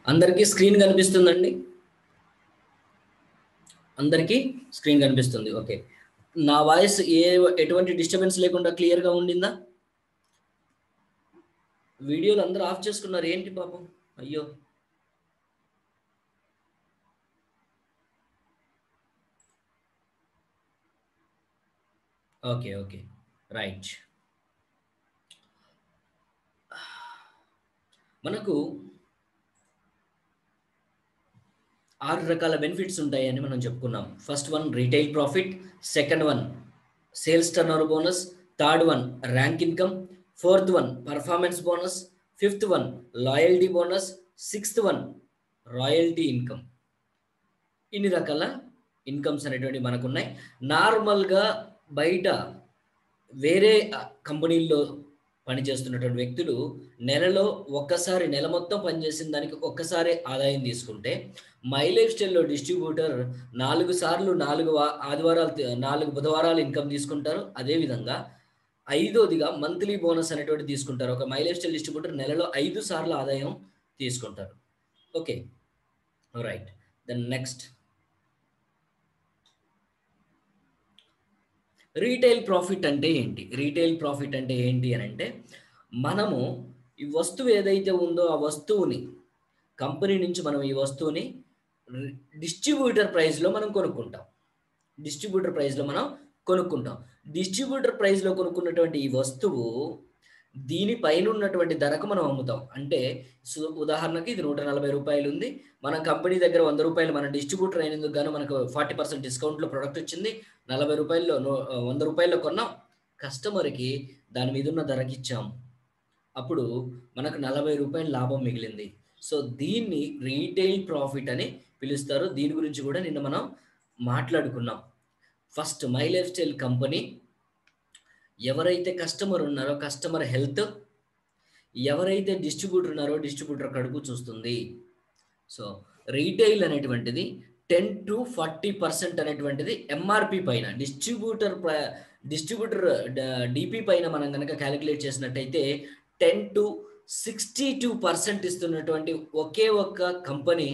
అందరికీ స్క్రీన్ కనిపిస్తుందండి? అందరికీ స్క్రీన్ కనిపిస్తుంది. ఓకే. నా వాయిస్ ఎటువంటి డిస్టర్బెన్స్ లేకుండా క్లియర్‌గా ఉండిందా? వీడియోలు అందరూ ఆఫ్ చేసుకున్నారు. ఏంటి పాపం? అయ్యో! ఓకే. ఓకే. రైట్. మనకు 6 రకాల బెనిఫిట్స్ ఉంటాయని మనం చెప్పుకున్నాం. First one retail profit, second one sales turnover bonus, third one rank income, fourth one performance bonus, fifth one loyalty bonus, sixth one royalty income. ఇన్ని రకాల ఇన్కమ్స్ అనేటువంటివి మనకున్నాయి. నార్మల్‌గా బయట వేరే కంపెనీల్లో పనిచేస్తున్నటువంటి వ్యక్తులు నెలలో ఒక్కసారి నెల మొత్తం పనిచేసిన దానికి ఒక్కసారే ఆదాయం తీసుకుంటే, మై లైఫ్ స్టైల్‌లో డిస్ట్రిబ్యూటర్ 4 సార్లు 4 ఆదివారాలు 4 బుధవారాలు ఇన్కమ్ తీసుకుంటారు. అదే విధంగా ఐదోదిగా మంత్లీ బోనస్ అనేటువంటిది తీసుకుంటారు. ఒక మై లైఫ్ స్టైల్ డిస్ట్రిబ్యూటర్ నెలలో 5 సార్లు ఆదాయం తీసుకుంటారు. Okay. Right. Then next retail profit అంటే ఏంటి? రీటైల్ ప్రాఫిట్ అంటే ఏంటి అనంటే, మనము ఈ వస్తువు ఏదైతే ఉందో ఆ వస్తువుని కంపెనీ నుంచి మనం ఈ వస్తువుని రి డిస్ట్రిబ్యూటర్ ప్రైస్‌లో మనం కొనుక్కుంటాం. డిస్ట్రిబ్యూటర్ ప్రైస్‌లో మనం కొనుక్కుంటాం. డిస్ట్రిబ్యూటర్ ప్రైస్‌లో కొనుక్కున్నటువంటి ఈ వస్తువు దీని పైనున్నటువంటి ధరకు మనం అమ్ముతాం. అంటే ఉదాహరణకి ఇది రూ. 140 ఉంది. మన కంపెనీ దగ్గర రూ. 100 మన డిస్ట్రిబ్యూటర్ అయినందుకు గాను మనకు 40% డిస్కౌంట్‌లో ప్రొడక్ట్ వచ్చింది. రూ. 40లో రూ. 100 కొన్నాం. కస్టమర్‌కి దాని మీదున్న ధరకిచ్చాం. అప్పుడు మనకు రూ. 40 లాభం మిగిలింది. సో, దీన్ని రీటైల్ ప్రాఫిట్ అని పిలుస్తారు. దీని గురించి కూడా నిన్న మనం మాట్లాడుకున్నాం. First my lifestyle company ఎవరైతే కస్టమర్ ఉన్నారో కస్టమర్ హెల్త్, ఎవరైతే డిస్ట్రిబ్యూటర్ ఉన్నారో డిస్ట్రిబ్యూటర్ కడుపు చూస్తుంది. సో, రీటైల్ అనేటువంటిది 10-40% అనేటువంటిది ఎంఆర్‌పి పైన డిస్ట్రిబ్యూటర్ డీపీ పైన మనం గనక కాలిక్యులేట్ చేసినట్టయితే 10-62% ఇస్తున్నటువంటి ఒకే ఒక్క కంపెనీ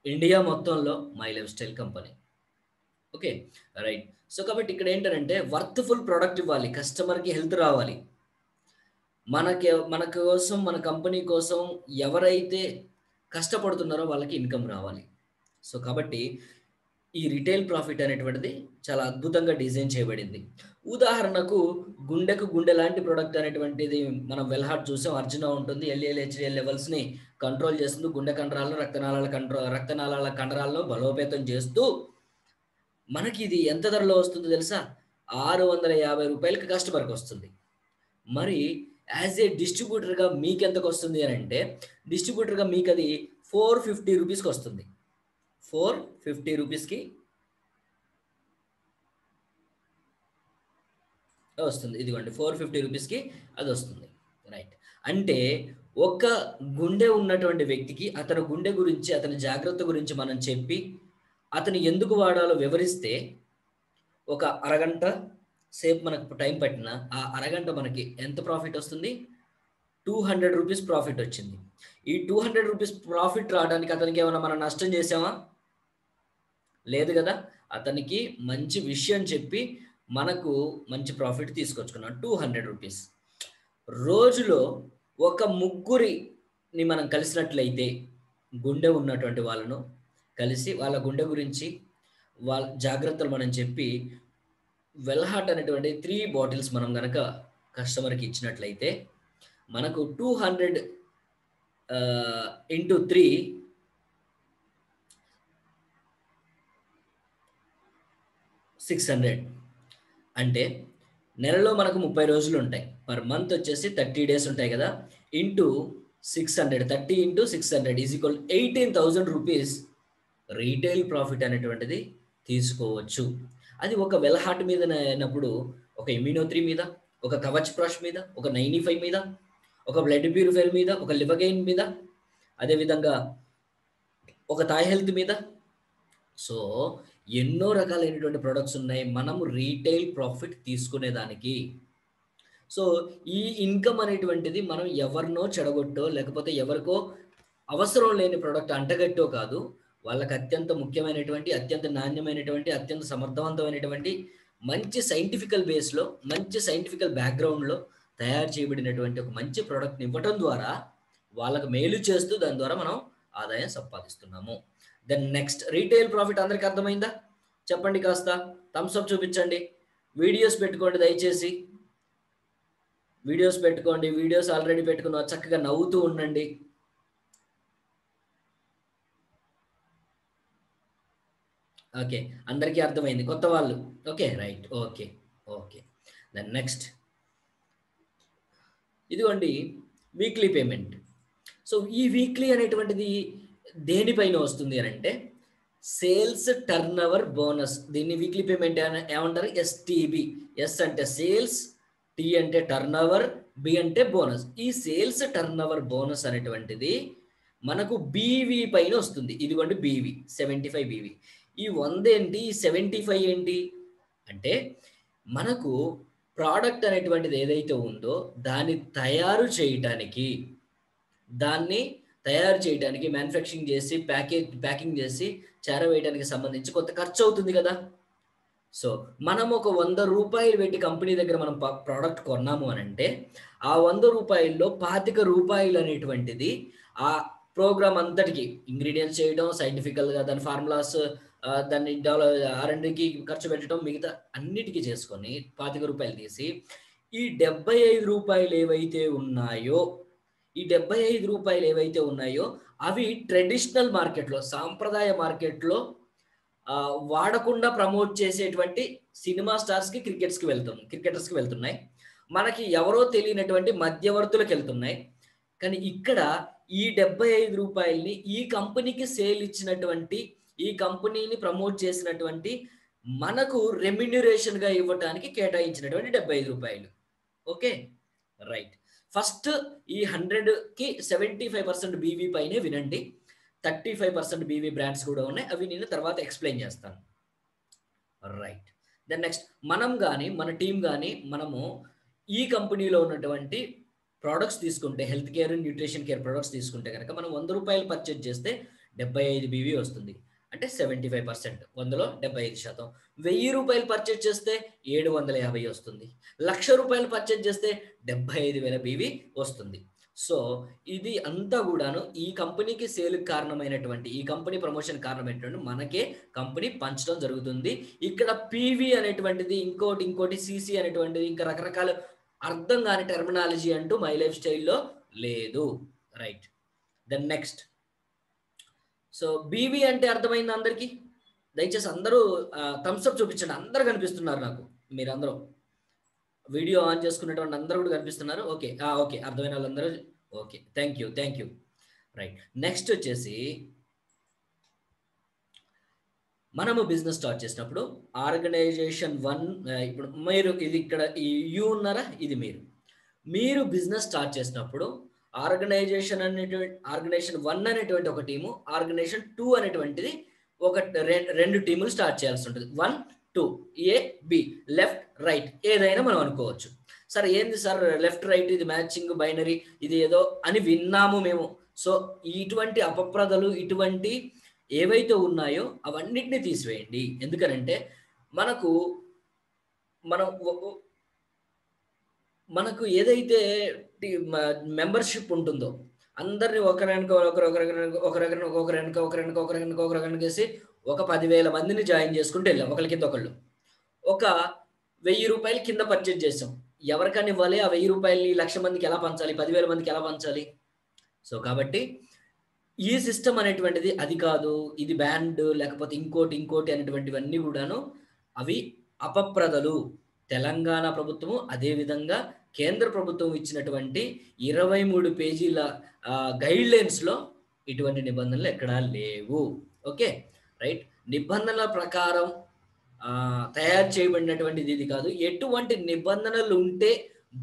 ఇండియా మొత్తంలో my lifestyle company. Okay. Right. So, కాబట్టి ఇక్కడ ఏంటనంటే వర్త్‌ఫుల్ ప్రొడక్ట్ ఇవ్వాలి. కస్టమర్‌కి హెల్త్ రావాలి. మన కోసం మన కంపెనీ కోసం ఎవరైతే కష్టపడుతున్నారో వాళ్ళకి ఇన్కమ్ రావాలి. సో, కాబట్టి ఈ రిటైల్ ప్రాఫిట్ అనేటువంటిది చాలా అద్భుతంగా డిజైన్ చేయబడింది. ఉదాహరణకు గుండెకు గుండె లాంటి ప్రొడక్ట్ అనేటువంటిది మనం వెల్‌హార్ట్ చూసాం. అర్జున ఉంటుంది. ఎల్‌డిఎల్, హెచ్‌డిఎల్ లెవెల్స్‌ని కంట్రోల్ చేస్తుంది. గుండె కండరాలను, రక్తనాళాల కండరాలను బలోపేతం చేస్తూ మనకి ఇది ఎంత ధరలో వస్తుందో తెలుసా? రూ. 650కి కస్టమర్‌కొస్తుంది. మరి యాస్ ఏ డిస్ట్రిబ్యూటర్‌గా మీకెంతకొస్తుంది అనంటే, డిస్ట్రిబ్యూటర్‌గా మీకది రూ. 450కొస్తుంది. రూ. 450కి వస్తుంది. ఇదిగోండి రూ. 450కి అదొస్తుంది. రైట్. అంటే ఒక గుండె ఉన్నటువంటి వ్యక్తికి అతని గుండె గురించి, అతని జాగ్రత్త గురించి మనం చెప్పి, అతను ఎందుకు వాడాలో వివరిస్తే, ఒక అరగంట సేపు మనకు టైం పట్టినా, ఆ అరగంట మనకి ఎంత ప్రాఫిటొస్తుంది? రూ. 200 ప్రాఫిటొచ్చింది. ఈ రూ. 200 ప్రాఫిట్ రావడానికి అతనికేమన్నా మనం నష్టం చేశామా? లేదు గదా! అతనికి మంచి విషయం చెప్పి, మనకు మంచి ప్రాఫిట్ తీసుకొచ్చుకున్నాం. రూ. 200. రోజులో ఒక ముగ్గురిని మనం కలిసినట్లయితే, గుండె ఉన్నటువంటి వాళ్ళను కలిసి, వాళ్ళ గుండె గురించి, వాళ్ళ జాగ్రత్తలు మనం చెప్పి, వెల్‌హార్ట్ అనేటువంటి 3 బాటిల్స్ మనం గనక కస్టమర్‌కి ఇచ్చినట్లయితే, మనకు 200 ఇంటూ 3 600 అంటే నెలలో మనకు 30 రోజులుంటాయి. పర్ మంత్ వచ్చేసి 30 డేస్ ఉంటాయి గదా! Into 600 30 into 600 is equal 18,000 rupees retail profit అనేటువంటిది తీసుకోవచ్చు. అది ఒక వెల్‌హార్ట్ అయినప్పుడు, ఒక ఇమ్యూనో3 మీద, ఒక కవచ్ ప్రాష్ మీద, ఒక 95 మీద, ఒక బ్లడ్ ప్యూరిఫైయర్ మీద, ఒక లివగైన్ మీద, అదే విధంగా ఒక థాయ్ హెల్త్ మీద. సో, ఎన్నో రకాలైనటువంటి ప్రొడక్ట్స్ ఉన్నాయి. మనము రీటైల్ ప్రాఫిట్ తీసుకునేదానికి. సో, ఈ ఇన్కమ్ అనేటువంటిది మనం ఎవరినో చెడగొట్టో, లేకపోతే ఎవరికో అవసరం లేని ప్రోడక్ట్ అంటగట్టో కాదు, వాళ్ళకి అత్యంత ముఖ్యమైనటువంటి, అత్యంత నాణ్యమైనటువంటి, అత్యంత సమర్థవంతమైనటువంటి మంచి సైంటిఫికల్ బేస్‌లో, మంచి సైంటిఫికల్ బ్యాక్‌గ్రౌండ్‌లో తయారు చేయబడినటువంటి ఒక మంచి ప్రోడక్ట్‌ని ఇవ్వటం ద్వారా వాళ్ళకి మేలు చేస్తూ దాని ద్వారా మనం ఆదాయం సంపాదిస్తున్నాము. దెన్ నెక్స్ట్ రీటైల్ ప్రాఫిట్ అందరికి అర్థమైందా? చెప్పండి కాస్త. థమ్స్ అప్ చూపించండి. వీడియోస్ పెట్టుకోండి దయచేసి. వీడియోస్ పెట్టుకోండి. వీడియోస్ ఆల్రెడీ పెట్టుకున్న చక్కగా నవ్వుతూ ఉండండి. ఓకే. అందరికీ అర్థమైంది. కొత్త వాళ్ళు. Okay. Right. Okay. Okay. Then next ఇదిగోండి వీక్లీ పేమెంట్. సో, ఈ వీక్లీ అనేటువంటిది దేనిపైన వస్తుంది అనంటే సేల్స్ టర్నోవర్ బోనస్. దీన్ని వీక్లీ పేమెంట్ ఏమంటారు? ఎస్‌టిబి. ఎస్ అంటే సేల్స్, టి అంటే టర్నోవర్, బి అంటే బోనస్. ఈ సేల్స్ టర్నోవర్ బోనస్ అనేటువంటిది మనకు బీవీ పైన వస్తుంది. ఇదిగోండి బీవీ 75 బీవీ. ఈ 100 ఏంటి? ఈ 75 ఏంటి? అంటే మనకు ప్రోడక్ట్ అనేటువంటిది ఏదైతే ఉందో దాన్ని తయారు చేయటానికి, మ్యానుఫ్యాక్చరింగ్ చేసి ప్యాకింగ్ చేసి చేరవేయడానికి సంబంధించి కొంత ఖర్చు అవుతుంది కదా! సో, మనం ఒక రూ. 100 పెట్టి కంపెనీ దగ్గర మనం ప్రోడక్ట్ కొన్నాము అనంటే, ఆ రూ. 100లో రూ. 25 అనేటువంటిది ఆ ప్రోగ్రామ్ అంతటికి ఇంగ్రీడియెంట్స్ చేయడం, సైంటిఫికల్‌గా దాని ఫార్ములాస్ దాన్ని ఆర్&డీకి ఖర్చు పెట్టడం, మిగతా అన్నిటికి చేసుకొని రూ. 25 తీసి, ఈ రూ. 75 ఏవైతే ఉన్నాయో, అవి ట్రెడిషనల్ మార్కెట్‌లో, సాంప్రదాయ మార్కెట్‌లో వాడకుండా ప్రమోట్ చేసేటువంటి సినిమా స్టార్స్‌కి, క్రికెటర్స్‌కి వెళ్తున్నాయి. మనకి ఎవరో తెలియనటువంటి మధ్యవర్తులకెళ్తున్నాయి. కానీ ఇక్కడ ఈ రూ. 75ని ఈ కంపెనీకి సేల్ ఇచ్చినటువంటి, ఈ కంపెనీని ప్రమోట్ చేసినటువంటి మనకు రెమ్యునరేషన్‌గా ఇవ్వటానికి కేటాయించినటువంటి రూ. 75. ఓకే. రైట్. ఫస్ట్ ఈ 100కి 75% బీవీ పైనే వినండి. 35% బీవీ బ్రాండ్స్ కూడా ఉన్నాయి. అవి నేను తర్వాత ఎక్స్‌ప్లెయిన్ చేస్తాను. రైట్. దెన్ నెక్స్ట్ మనం గాని, మన టీమ్ గాని మనము ఈ కంపెనీలో ఉన్నటువంటి ప్రొడక్ట్స్ తీసుకుంటే, health care, nutrition care products తీసుకుంటే గనక మనం రూ. 100 పర్చేజ్ చేస్తే 75 బీవీ వస్తుంది. అంటే 75%. 100లో 75%. రూ. 1000 పర్చేజ్ చేస్తే 750 వస్తుంది. రూ. 1,00,000 పర్చేజ్ చేస్తే 75,000 బీవీ వస్తుంది. సో, ఇది అంతా గూడాను ఈ కంపెనీకి సేల్‌కి కారణమైనటువంటి, ఈ కంపెనీ ప్రమోషన్ కారణమైనటువంటి మనకే కంపెనీ పంచడం జరుగుతుంది. ఇక్కడ పీవీ అనేటువంటిది ఇంకోటి సీసీ అనేటువంటిది ఇంకా రకరకాల అర్థం గాని టెర్మినాలజీ అంటూ మై లైఫ్ స్టైల్‌లో లేదు. Right. Then next. So, BV అంటే అర్థమైందా అందరికి? దయచేసి అందరూ థమ్స్ అప్ చూపించండి. అందరూ కనిపిస్తున్నారు నాకు. మీరందరూ వీడియో ఆన్ చేసుకున్నటువంటి అందరూ కూడా కనిపిస్తున్నారు. ఓకే. ఓకే. అర్థమైన వాళ్ళందరూ okay. Thank you. Right. Next వచ్చేసి మనము బిజినెస్ స్టార్ట్ చేసినప్పుడు ఆర్గనైజేషన్ 1 ఇప్పుడు మీరు ఇది ఇక్కడ ఈ యూ ఉన్నారా? ఇది మీరు. మీరు బిజినెస్ స్టార్ట్ చేసినప్పుడు ఆర్గనైజేషన్ 1 అనేటువంటి ఒక టీము, ఆర్గనైజేషన్ 2 అనేటువంటిది ఒక 2 టీములు స్టార్ట్ చేయాల్సి ఉంటుంది. 1, 2 ఏ, బి, లెఫ్ట్, రైట్ ఏదైనా మనం అనుకోవచ్చు. సార్ ఏంది సార్ లెఫ్ట్, రైట్ ఇది మ్యాచింగ్ బైనరీ ఇది ఏదో అని విన్నాము మేము. సో, ఇటువంటి అపప్రదలు, ఇటువంటి ఏవైతే ఉన్నాయో అవన్నిటిని తీసివేయండి. ఎందుకనంటే మనకు మనం మనకు ఏదైతే మెంబర్‌షిప్ ఉంటుందో అందరిని ఒకరినకేసి ఒక 10,000 మందిని జాయిన్ చేసుకుంటూ వెళ్ళాం. ఒకళ్ళ కింద ఒకళ్ళు. ఒక రూ. 1,000 కింద పర్చేజ్ చేసాం. ఎవరికని ఇవ్వాలి? ఆ రూ. 1,000ని 1,00,000 మందికి ఎలా పంచాలి? 10,000 మందికి ఎలా పంచాలి? సో, కాబట్టి ఈ సిస్టమ్ అనేటువంటిది అది కాదు. ఇది బ్యాండ్ లేకపోతే ఇంకోటి అనేటువంటివన్నీ గూడాను అవి అపప్రదలు. తెలంగాణ ప్రభుత్వము అదే విధంగా కేంద్ర ప్రభుత్వం ఇచ్చినటువంటి 23 పేజీల గైడ్‌లైన్స్‌లో ఇటువంటి నిబంధనలు ఎక్కడా లేవు. ఓకే. రైట్. నిబంధనల ప్రకారం తయారు చేయబడినటువంటిది ఇది కాదు. ఎటువంటి నిబంధనలు ఉంటే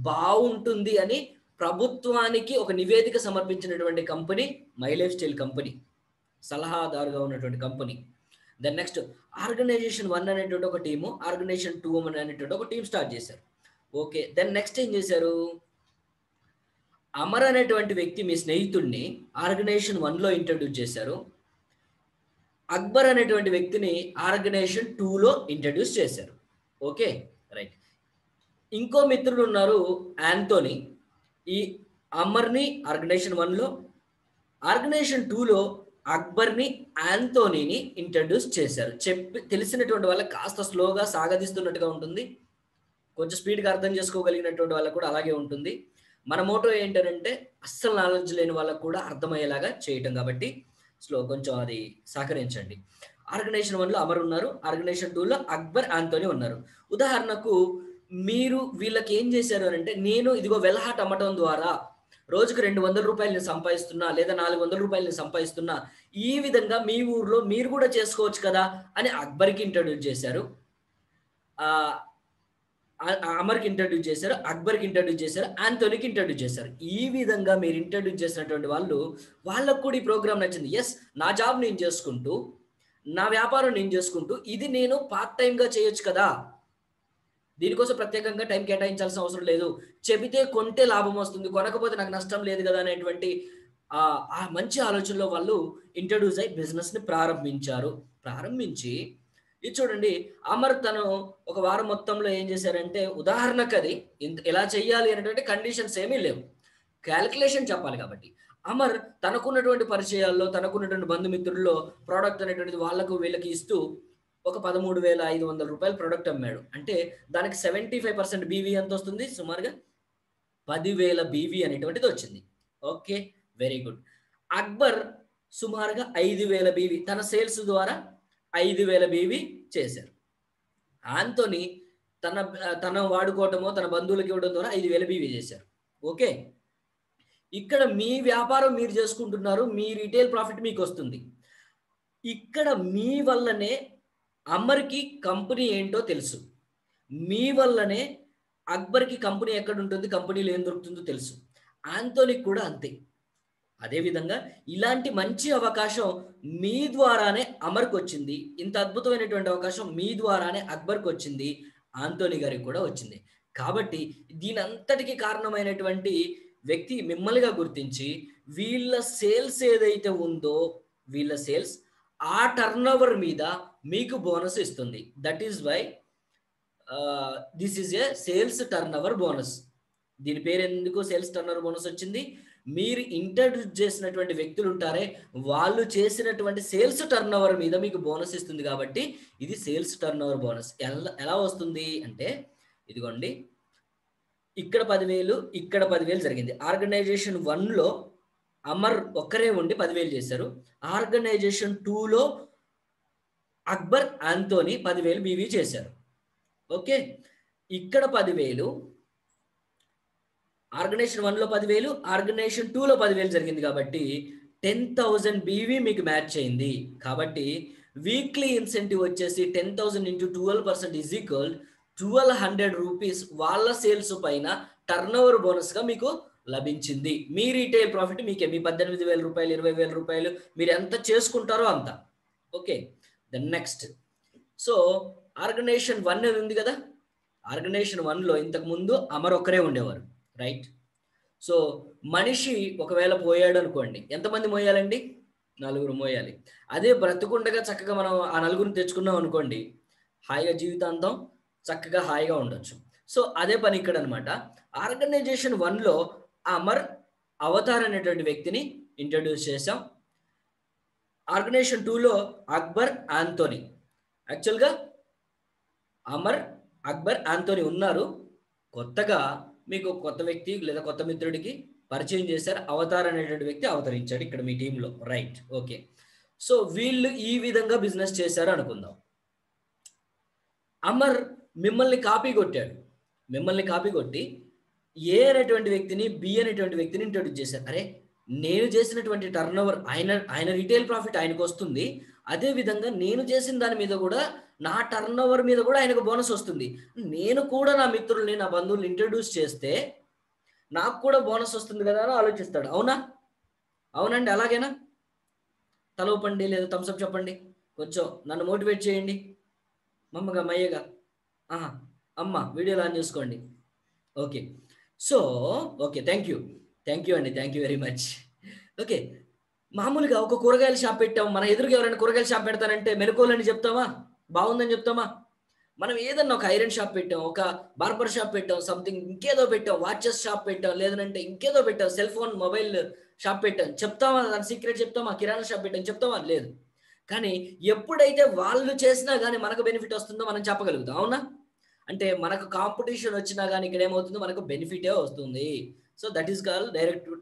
బావుంటుంది అని ప్రభుత్వానికి ఒక నివేదిక సమర్పించినటువంటి company my lifestyle company. సలహాదారుగా ఉన్నటువంటి కంపెనీ. దెన్ నెక్స్ట్ ఆర్గనైజేషన్ 1 అనేటువంటి ఒక టీము, ఆర్గనైజేషన్ 2 అనేటువంటి ఒక టీమ్ స్టార్ట్ చేశారు. ఓకే. దెన్ నెక్స్ట్ ఏం చేశారు? అమర్ అనేటువంటి వ్యక్తి మీ స్నేహితుడిని ఆర్గనైజేషన్ 1లో ఇంట్రడ్యూస్ చేశారు. అక్బర్ అనేటువంటి వ్యక్తిని ఆర్గనైజేషన్ 2లో ఇంట్రడ్యూస్ చేశారు. Okay, right. ఇంకో మిత్రుడు ఉన్నారు యాంథోనీ. ఈ అమర్ని ఆర్గనైజేషన్ 1లో, ఆర్గనైజేషన్ 2లో అక్బర్ని యాంథోనీని ఇంట్రడ్యూస్ చేశారు. తెలిసినటువంటి వాళ్ళకి కాస్త స్లోగా సాగదీస్తున్నట్టుగా ఉంటుంది, కొంచెం స్పీడ్గా అర్థం చేసుకోగలిగినటువంటి వాళ్ళకు కూడా అలాగే ఉంటుంది. మన మోటో ఏంటంటే అస్సలు నాలెడ్జ్ లేని వాళ్ళకు కూడా అర్థమయ్యేలాగా చేయటం, కాబట్టి కొంచెం అది సహకరించండి. ఆర్గనైజేషన్ 1లో అమర్ ఉన్నారు, ఆర్గనైజేషన్ 2లో అక్బర్, యాంథోనీ ఉన్నారు. ఉదాహరణకు మీరు వీళ్ళకి ఏం చేశారు అని అంటే, నేను ఇదిగో వెల్హాట్ అమ్మటం ద్వారా రోజుకు 200 రూపాయలు సంపాదిస్తున్నా, లేదా 400 రూపాయలు సంపాదిస్తున్నా, ఈ విధంగా మీ ఊర్లో మీరు కూడా చేసుకోవచ్చు కదా అని అక్బర్కి ఇంట్రడ్యూస్ చేశారు, అమర్కి ఇంట్రడ్యూస్ చేశారు, అక్బర్కి ఇంట్రడ్యూస్ చేశారు, యాంథోనీకి ఇంట్రడ్యూస్ చేశారు. ఈ విధంగా మీరు ఇంట్రడ్యూస్ చేసినటువంటి వాళ్ళకు కూడా ఈ ప్రోగ్రామ్ నచ్చింది. ఎస్, నా జాబ్ నేను చేసుకుంటూ, నా వ్యాపారం నేను చేసుకుంటూ, ఇది నేను పార్ట్ టైంగా చేయొచ్చు కదా, దీనికోసం ప్రత్యేకంగా టైం కేటాయించాల్సిన అవసరం లేదు, చెబితే కొంటే లాభం వస్తుంది, కొనకపోతే నాకు నష్టం లేదు కదా అనేటువంటి ఆ మంచి ఆలోచనలో వాళ్ళు ఇంట్రడ్యూస్ అయ్యి బిజినెస్ని ప్రారంభించి ఇది చూడండి, అమర్ తను ఒక వారం మొత్తంలో ఏం చేశారంటే, ఉదాహరణకు అది ఎలా చేయాలి అనేటువంటి కండిషన్స్ ఏమీ లేవు, క్యాలిక్యులేషన్ చెప్పాలి కాబట్టి అమర్ తనకున్నటువంటి పరిచయాల్లో, తనకున్నటువంటి బంధుమిత్రుల్లో ప్రోడక్ట్ అనేటువంటిది వాళ్ళకు వీళ్ళకి ఇస్తూ ఒక 13,500 రూపాయలు ప్రోడక్ట్ అమ్మాడు. అంటే దానికి 75% బీవీ ఎంత వస్తుంది, సుమారుగా 10,000 బీవీ అనేటువంటిది వచ్చింది. Okay, very good. అక్బర్ సుమారుగా 5,000 బీవీ తన సేల్స్ ద్వారా 5,000 బీవీ చేశారు. యాంథోనీ తన వాడుకోవటమో తన బంధువులకి ఇవ్వడం ద్వారా 5,000 బీవీ చేశారు. ఓకే, ఇక్కడ మీ వ్యాపారం మీరు చేసుకుంటున్నారు, మీ రీటైల్ ప్రాఫిట్ మీకు వస్తుంది. ఇక్కడ మీ వల్లనే అమర్కి కంపెనీ ఏంటో తెలుసు, మీ వల్లనే అక్బర్కి కంపెనీ ఎక్కడ ఉంటుంది, కంపెనీలో ఏం దొరుకుతుందో తెలుసు, యాంథోనీకి కూడా అంతే. అదేవిధంగా ఇలాంటి మంచి అవకాశం మీ ద్వారానే అమర్కి వచ్చింది, ఇంత అద్భుతమైనటువంటి అవకాశం మీ ద్వారానే అక్బర్కి వచ్చింది, యాంథోనీ గారికి కూడా వచ్చింది. కాబట్టి దీని అంతటికి కారణమైనటువంటి వ్యక్తి మిమ్మల్నిగా గుర్తించి వీళ్ళ సేల్స్ ఏదైతే ఉందో, వీళ్ళ సేల్స్ ఆ టర్న్ ఓవర్ మీద మీకు బోనస్ ఇస్తుంది. That is why this is a sales turnover bonus. దీని పేరు ఎందుకు సేల్స్ టర్న్ ఓవర్ బోనస్ వచ్చింది, మీరు ఇంట్రడ్యూస్ చేసినటువంటి వ్యక్తులు ఉంటారే, వాళ్ళు చేసినటువంటి సేల్స్ టర్న్ ఓవర్ మీద మీకు బోనస్ ఇస్తుంది. కాబట్టి ఇది సేల్స్ టర్న్ ఓవర్ బోనస్. ఎలా వస్తుంది అంటే, ఇదిగోండి, ఇక్కడ 10,000, ఇక్కడ 10,000 జరిగింది. ఆర్గనైజేషన్ 1లో అమర్ ఒక్కరే ఉండి 10,000 చేశారు, ఆర్గనైజేషన్ 2లో అక్బర్, యాంథోనీ 10,000 బీవీ చేశారు. ఓకే, ఇక్కడ 10,000 ఆర్గనైజేషన్ 1లో 10,000, ఆర్గనైజేషన్ 2లో 10,000 జరిగింది. కాబట్టి 10,000 బీవీ మీకు మ్యాచ్ అయింది. కాబట్టి వీక్లీ ఇన్సెంటివ్ వచ్చేసి 10,000 into 12% ఈజ్ ఈక్వల్ 1,200 రూపీస్ వాళ్ళ సేల్స్ పైన టర్న్ ఓవర్ బోనస్గా మీకు లభించింది. మీ రీటైల్ ప్రాఫిట్ మీకే, మీ 18,000 రూపాయలు, 20,000 రూపాయలు మీరు ఎంత చేసుకుంటారో అంత. Okay, then next. So organization 1 ఉంది కదా, ఆర్గనైజేషన్ 1లో ఇంతకు ముందు అమర్ ఒక్కరే ఉండేవారు, రైట్. సో మనిషి ఒకవేళ పోయాడు అనుకోండి, ఎంతమంది మోయాలండి, 4 మోయాలి. అదే బ్రతుకుండగా చక్కగా మనం ఆ 4 తెచ్చుకున్నాం అనుకోండి, హాయిగా జీవితాంతం చక్కగా హాయిగా ఉండొచ్చు. సో అదే పని ఇక్కడ అనమాట. ఆర్గనైజేషన్ 1లో అమర్, అవతార్ అనేటువంటి వ్యక్తిని ఇంట్రడ్యూస్ చేశాం. ఆర్గనైజేషన్ 2లో అక్బర్, యాంథోనీ. యాక్చువల్గా అమర్, అక్బర్, యాంథోనీ ఉన్నారు, కొత్తగా మీకు కొత్త వ్యక్తి లేదా కొత్త మిత్రుడికి పరిచయం చేశారు, అవతార్ అనేటువంటి వ్యక్తి అవతరించాడు ఇక్కడ మీ టీంలో, రైట్. ఓకే, సో వీళ్ళు ఈ విధంగా బిజినెస్ చేశారు అనుకుందాం. అమర్ మిమ్మల్ని కాపీ కొట్టి ఏ అనేటువంటి వ్యక్తిని, బి అనేటువంటి వ్యక్తిని ఇంట్రడ్యూస్ చేశారు. అరే, నేను చేసినటువంటి టర్న్ ఓవర్, ఆయన రీటైల్ ప్రాఫిట్ ఆయనకు వస్తుంది, అదే విధంగా నేను చేసిన దాని మీద కూడా, నా టర్న్ ఓవర్ మీద కూడా ఆయనకు బోనస్ వస్తుంది, నేను కూడా నా మిత్రుల్ని, నా బంధువుల్ని ఇంట్రడ్యూస్ చేస్తే నాకు కూడా బోనస్ వస్తుంది కదా అని ఆలోచిస్తాడు. అవునా? అవునండి, అలాగేనా? తల ఊపండి లేదా థమ్స్అప్ చెప్పండి, కొంచెం నన్ను మోటివేట్ చేయండి. మయ్యగా అమ్మ వీడియోలు ఆన్ చేసుకోండి. Okay, so okay, thank you. Thank you అండి. Thank you very much. Okay. మామూలుగా ఒక కూరగాయల షాప్ పెట్టాం. మన ఎదురుగా ఎవరైనా కూరగాయల షాప్ పెడతానంటే మెలకువలని చెప్తామా? బావుందని చెప్తామా? మనం ఏదన్నా ఒక ఐరన్ షాప్ పెట్టాం, ఒక బార్బర్ షాప్ పెట్టాం, సంథింగ్ ఇంకేదో పెట్టాం, వాచెస్ షాప్ పెట్టాం, లేదనంటే ఇంకేదో పెట్టాం, సెల్ ఫోన్, మొబైల్ షాప్ పెట్టాం. చెప్తామా? దాని సీక్రెట్ చెప్తామా? కిరాణా షాప్ పెట్టాం చెప్తామా? లేదు. కానీ ఎప్పుడైతే వాళ్ళు చేసినా గాని మనకు బెనిఫిట్ వస్తుందో మనం చెప్పగలుగుతాం. అవునా? అంటే మనకు కాంపిటీషన్ వచ్చినా గాని ఇక్కడ ఏమవుతుందో మనకు బెనిఫిటే వస్తుంది. So that is called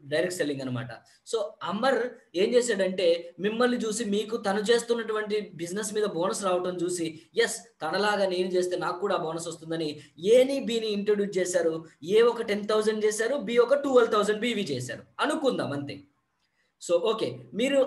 direct selling అనమాట. సో అమర్ ఏం చేశాడంటే మిమ్మల్ని చూసి మీకు తను చేస్తున్నటువంటి బిజినెస్ మీద బోనస్ రావటం చూసి యెస్ తనలాగా నేను చేస్తే నాకు కూడా బోనస్ వస్తుందని ఏని బిని ఇంట్రొడ్యూస్ చేశారు. ఏ ఒక 10,000 చేశారు. బి ఒక 12,000 బివి చేశారు. అనుకుందాం అంతే. So okay. మీరు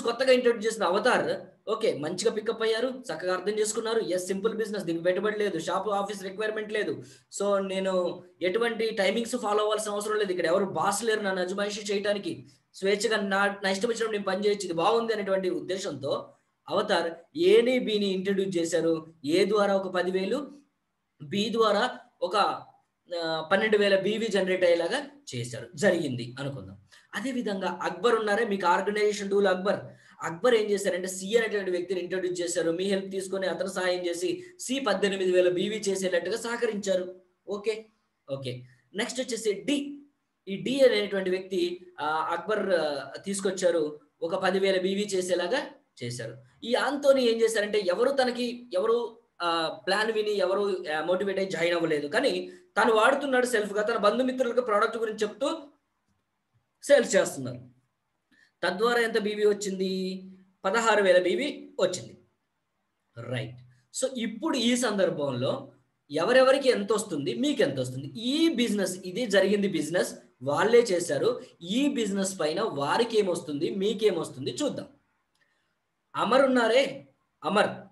కొత్తగా ఇంట్రొడ్యూస్ చేసిన అవతార్ ఓకే. మంచిగా పికప్ అయ్యారు. చక్కగా అర్థం చేసుకున్నారు. యెస్ సింపుల్ బిజినెస్ దీనికి పెట్టుబడి లేదు. షాప్ ఆఫీస్ రిక్వైర్మెంట్ లేదు. సో నేను ఎటువంటి టైమింగ్స్ ఫాలో అవ్వాల్సిన అవసరం లేదు. ఇక్కడ ఎవరు బాస్ లేరు నన్ను అజమాయిషీ చేయడానికి. స్వేచ్ఛగా నా ఇష్టం వచ్చినప్పుడు నేను పని చేయొచ్చు. ఇది బాగుంది అనేటువంటి ఉద్దేశంతో అవతార్ ఏని బిని ఇంట్రొడ్యూస్ చేశారు. ఏ ద్వారా ఒక 10,000 బి ద్వారా ఒక 12,000 బీవీ జనరేట్ అయ్యేలాగా చేశారు. జరిగింది అనుకుందాం. అదే విధంగా అక్బర్ ఉన్నారే మీకు ఆర్గనైజేషన్ టూల్ అక్బర్. అక్బర్ ఏం చేశారంటే సి అనేటువంటి వ్యక్తిని ఇంట్రొడ్యూస్ చేశారు. మీ హెల్ప్ తీసుకొని అతను సహాయం చేసి సి 18,000 బీవీ చేసేటట్టుగా సహకరించారు. ఓకే. ఓకే. నెక్స్ట్ వచ్చేసి డి. ఈ డి అనేటువంటి వ్యక్తి అక్బర్ తీసుకొచ్చారు. ఒక 10,000 బీవీ చేసేలాగా చేశారు. ఈ ఆంతోని ఏం చేశారంటే ఎవరు ప్లాన్ విని ఎవరు మోటివేట్ అయ్యి జాయిన్ అవ్వలేదు. కానీ తను వాడుతున్నాడు సెల్ఫ్‌గా తన బంధుమిత్రులకు ప్రోడక్ట్ గురించి చెప్తూ సేల్స్ చేస్తున్నారు. తద్వారా ఎంత బీవీ వచ్చింది? 16,000 బీవీ వచ్చింది. రైట్. సో ఇప్పుడు ఈ సందర్భంలో ఎవరెవరికి ఎంతొస్తుంది? మీకెంతొస్తుంది? ఈ బిజినెస్ ఇది జరిగింది బిజినెస్. వాళ్ళే చేశారు. ఈ బిజినెస్ పైన వారికేమొస్తుంది? మీకేమొస్తుంది చూద్దాం. అమర్ ఉన్నారే అమర్.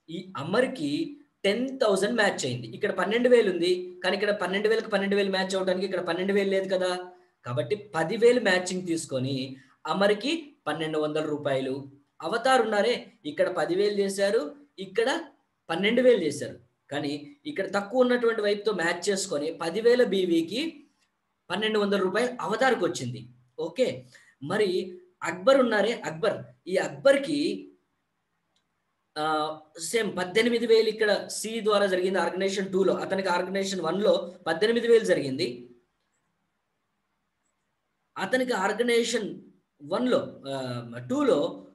ఈ అమర్‌కి 10,000 మ్యాచ్ అయింది. ఇక్కడ 12,000 ఉంది. కానీ ఇక్కడ 12,000కి 12,000 మ్యాచ్ అవ్వడానికి ఇక్కడ 12,000 లేదు కదా! కాబట్టి 10,000 మ్యాచింగ్ తీసుకొని అమర్‌కి రూ. 1,200. అవతార్ ఉన్నారే ఇక్కడ 10,000 చేశారు. ఇక్కడ 12,000 చేశారు. కానీ ఇక్కడ తక్కువ ఉన్నటువంటి వైపుతో మ్యాచ్ చేసుకొని 10,000 బీవీకి రూ. 1,200 అవతార్‌కొచ్చింది. ఓకే. మరి అక్బర్ ఉన్నారే అక్బర్. ఈ అక్బర్‌కి సేమ్ 18,000 ఇక్కడ సి ద్వారా జరిగింది ఆర్గనైజేషన్ 2లో. అతనికి ఆర్గనైజేషన్ 1లో 18,000 జరిగింది. అతనికి ఆర్గనైజేషన్ 1లో 2లో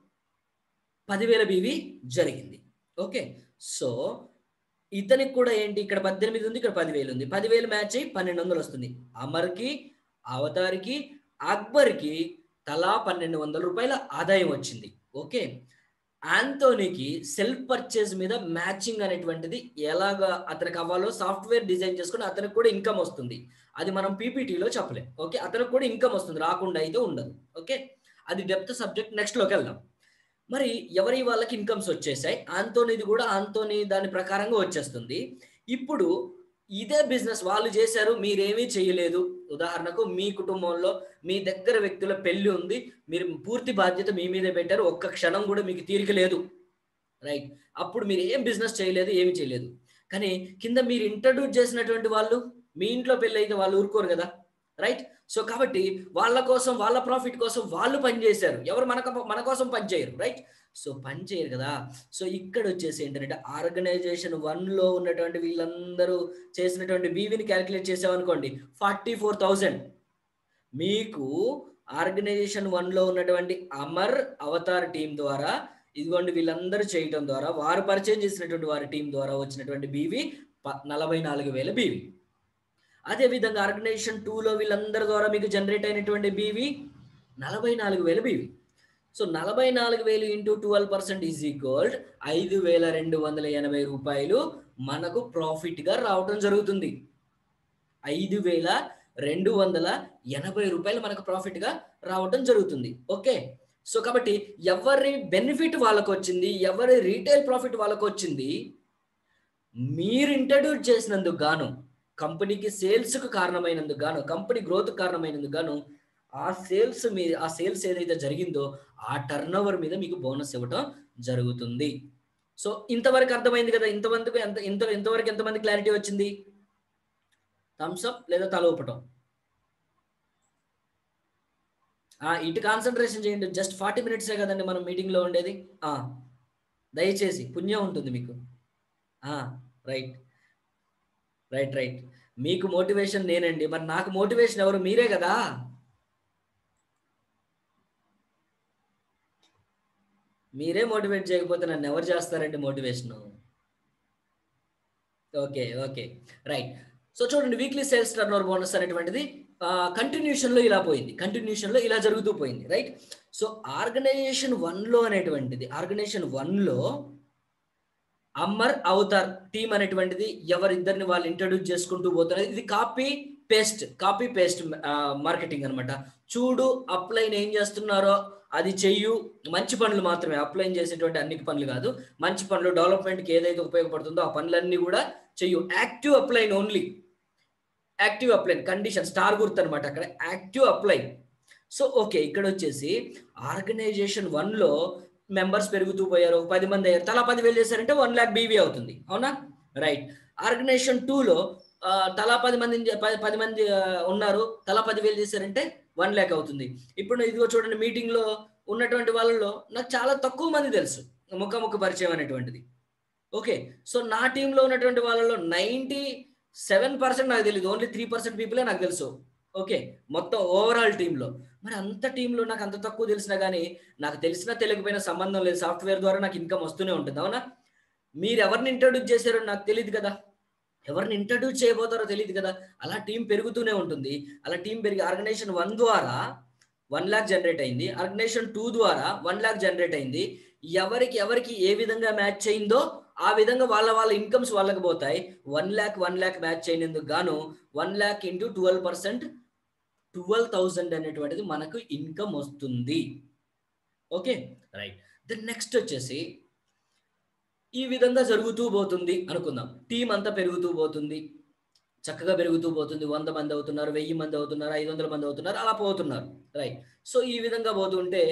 10,000 బీవీ జరిగింది. ఓకే. సో ఇతనికి కూడా ఏంటి ఇక్కడ 18 ఉంది. ఇక్కడ 10,000 ఉంది. 10,000 మ్యాచ్ అయ్యి 1,200 వస్తుంది. అమర్‌కి, అవతార్‌కి, అక్బర్‌కి తలా రూ. 1,200 ఆదాయం వచ్చింది. ఓకే. ఆంథోనీకి సెల్ఫ్ పర్చేజ్ మీద మ్యాచింగ్ అనేటువంటిది ఎలాగా అతనికి అవ్వాలో సాఫ్ట్‌వేర్ డిజైన్ చేసుకొని అతనికి కూడా ఇన్‌కమ్ వస్తుంది. అది మనం పీపీటీలో చెప్పలేం. ఓకే. అతనికి కూడా ఇన్‌కమ్ వస్తుంది. రాకుండా అయితే ఉండదు. ఓకే. అది డెప్త్ సబ్జెక్ట్ నెక్స్ట్‌లోకెళ్దాం. మరి వాళ్ళకి ఇన్‌కమ్స్ వచ్చేసాయి. ఆంథోనీ దాని ప్రకారంగా వచ్చేస్తుంది. ఇప్పుడు ఇదే బిజినెస్ వాళ్ళు చేశారు. మీరేమీ చేయలేదు. ఉదాహరణకు మీ కుటుంబంలో మీ దగ్గర వ్యక్తుల పెళ్లి ఉంది. మీరు పూర్తి బాధ్యత మీ మీదే పెట్టారు. ఒక్క క్షణం కూడా మీకు తీరిక లేదు. రైట్. అప్పుడు మీరు ఏం బిజినెస్ చేయలేదు. ఏమి చేయలేదు. కానీ కింద మీరు ఇంట్రొడ్యూస్ చేసినటువంటి వాళ్ళు మీ ఇంట్లో పెళ్లయితే వాళ్ళు ఊరుకోరు కదా! రైట్. సో కాబట్టి వాళ్ళ కోసం వాళ్ళ ప్రాఫిట్ కోసం వాళ్ళు పని చేశారు. ఎవరు మన కోసం పని చేయరు. రైట్. సో పని చేయరు కదా! సో ఇక్కడ వచ్చేసి ఏంటంటే ఆర్గనైజేషన్ 1లో ఉన్నటువంటి వీళ్ళందరూ చేసినటువంటి బీవీని క్యాలిక్యులేట్ చేసామనుకోండి 44,000 మీకు ఆర్గనైజేషన్ 1లో ఉన్నటువంటి అమర్ అవతార్ టీం ద్వారా ఇదిగోండి వీళ్ళందరూ చేయటం ద్వారా వారు పర్చేజ్ చేసినటువంటి వారి టీం ద్వారా వచ్చినటువంటి బీవీ 44,000 బీవీ. అదే విధంగా ఆర్గనైజేషన్ 2లో వీళ్ళందరి ద్వారా మీకు జనరేట్ అయినటువంటి BV 44,000 BV. So 44,000 into 12% is equalled రూ. 5,280 మనకు ప్రాఫిట్‌గా రావడం జరుగుతుంది. రూ. 5,280 మనకు ప్రాఫిట్‌గా రావడం జరుగుతుంది. ఓకే. సో కాబట్టి ఎవరి బెనిఫిట్ వాళ్ళకొచ్చింది. ఎవరి రీటైల్ ప్రాఫిట్ వాళ్ళకొచ్చింది. మీరు ఇంట్రొడ్యూస్ చేసినందుకు గాను కంపెనీకి సేల్స్‌కు కారణమైనందుకు గాను కంపెనీ గ్రోత్‌కి కారణమైనందుకు గాను ఆ సేల్స్ ఏదైతే జరిగిందో ఆ టర్నోవర్ మీద మీకు బోనస్ ఇవ్వటం జరుగుతుంది. సో ఇంతవరకు అర్థమైంది కదా! ఇంతవరకు ఎంతమంది క్లారిటీ వచ్చింది? థమ్స్ అప్ లేదా తల ఊపటం. ఇటు కాన్సన్ట్రేషన్ చేయండి. జస్ట్ 40 మినిట్సే కదండి మనం మీటింగ్లో ఉండేది. దయచేసి పుణ్యం ఉంటుంది మీకు. రైట్ రైట్ రైట్ మీకు మోటివేషన్ నేనండి, మరి నాకు మోటివేషన్ ఎవరు? మీరే కదా. మీరే మోటివేట్ చేయకపోతే నన్ను ఎవరు చేస్తారండి motivation? Okay okay right. So చూడండి, వీక్లీ సేల్స్ టర్నోవర్ బోనస్ అనేటువంటిది కంటిన్యూషన్లో ఇలా పోయింది, కంటిన్యూషన్లో ఇలా జరుగుతూ పోయింది. రైట్. సో ఆర్గనైజేషన్ 1లో అనేటువంటిది, ఆర్గనైజేషన్ 1లో అమర్ అవతార్ టీమ్ అనేటువంటిది ఎవరిద్దరిని వాళ్ళు ఇంట్రడ్యూస్ చేసుకుంటూ పోతున్నారు. ఇది కాపీ పేస్ట్ మార్కెటింగ్ అనమాట. చూడు అప్లైన్ ఏం చేస్తున్నారో అది చెయ్యు, మంచి పనులు మాత్రమే, అప్లైన్ చేసేటువంటి అన్ని పనులు కాదు, మంచి పనులు, డెవలప్మెంట్కి ఏదైతే ఉపయోగపడుతుందో ఆ పనులన్నీ కూడా చెయ్యు. Active upline only, active upline condition star గుర్తు అనమాట అక్కడ, యాక్టివ్ అప్లైన్. సో ఓకే, ఇక్కడ వచ్చేసి ఆర్గనైజేషన్ 1లో మెంబర్స్ పెరుగుతూ పోయారు, 10 మంది అయ్యారు, తలా 10,000 చేశారంటే 1 lakh బీవీ అవుతుంది, అవునా? రైట్. ఆర్గనైజేషన్ 2లో తలా 10 మంది ఉన్నారు, తలా 10,000 చేశారంటే 1 lakh అవుతుంది. ఇప్పుడు ఇదిగో చూడండి, మీటింగ్లో ఉన్నటువంటి వాళ్ళలో నాకు చాలా తక్కువ మంది తెలుసు, ముఖాముఖి పరిచయం అనేటువంటిది. ఓకే, సో నా టీంలో ఉన్నటువంటి వాళ్ళలో 97% నాకు తెలియదు, ఓన్లీ 3% పీపులే నాకు తెలుసు. ఓకే, మొత్తం ఓవరాల్ టీంలో. మరి అంత టీంలో నాకు అంత తక్కువ తెలిసినా కానీ, నాకు తెలిసినా తెలియకపోయినా సంబంధం లేదు, సాఫ్ట్వేర్ ద్వారా నాకు ఇన్కమ్ వస్తూనే ఉంటుంది, అవునా? మీరు ఎవరిని ఇంట్రడ్యూస్ చేశారో నాకు తెలియదు కదా, ఎవరిని ఇంట్రడ్యూస్ చేయబోతారో తెలియదు కదా. అలా టీం పెరుగుతూనే ఉంటుంది. అలా టీం పెరిగి ఆర్గనైజేషన్ 1 ద్వారా 1 lakh జనరేట్ అయింది, ఆర్గనైజేషన్ 2 ద్వారా 1 lakh జనరేట్ అయింది. ఎవరికి ఏ విధంగా మ్యాచ్ అయిందో ఆ విధంగా వాళ్ళ ఇన్కమ్స్ వాళ్ళకి పోతాయి. 1 lakh మ్యాచ్ అయినందుకు గాను 1 lakh ఇంటూ 12%, 12,000 అనేటువంటిది మనకు ఇన్కమ్ వస్తుంది. Okay right. దెన్ నెక్స్ట్ వచ్చేసి ఈ విధంగా జరుగుతూ పోతుంది అనుకుందాం. టీం అంతా పెరుగుతూ పోతుంది, చక్కగా పెరుగుతూ పోతుంది. 100 మంది అవుతున్నారు, 1000 మంది అవుతున్నారు, 500 మంది అవుతున్నారు, అలా పోతున్నారు. రైట్. సో ఈ విధంగా పోతుంటే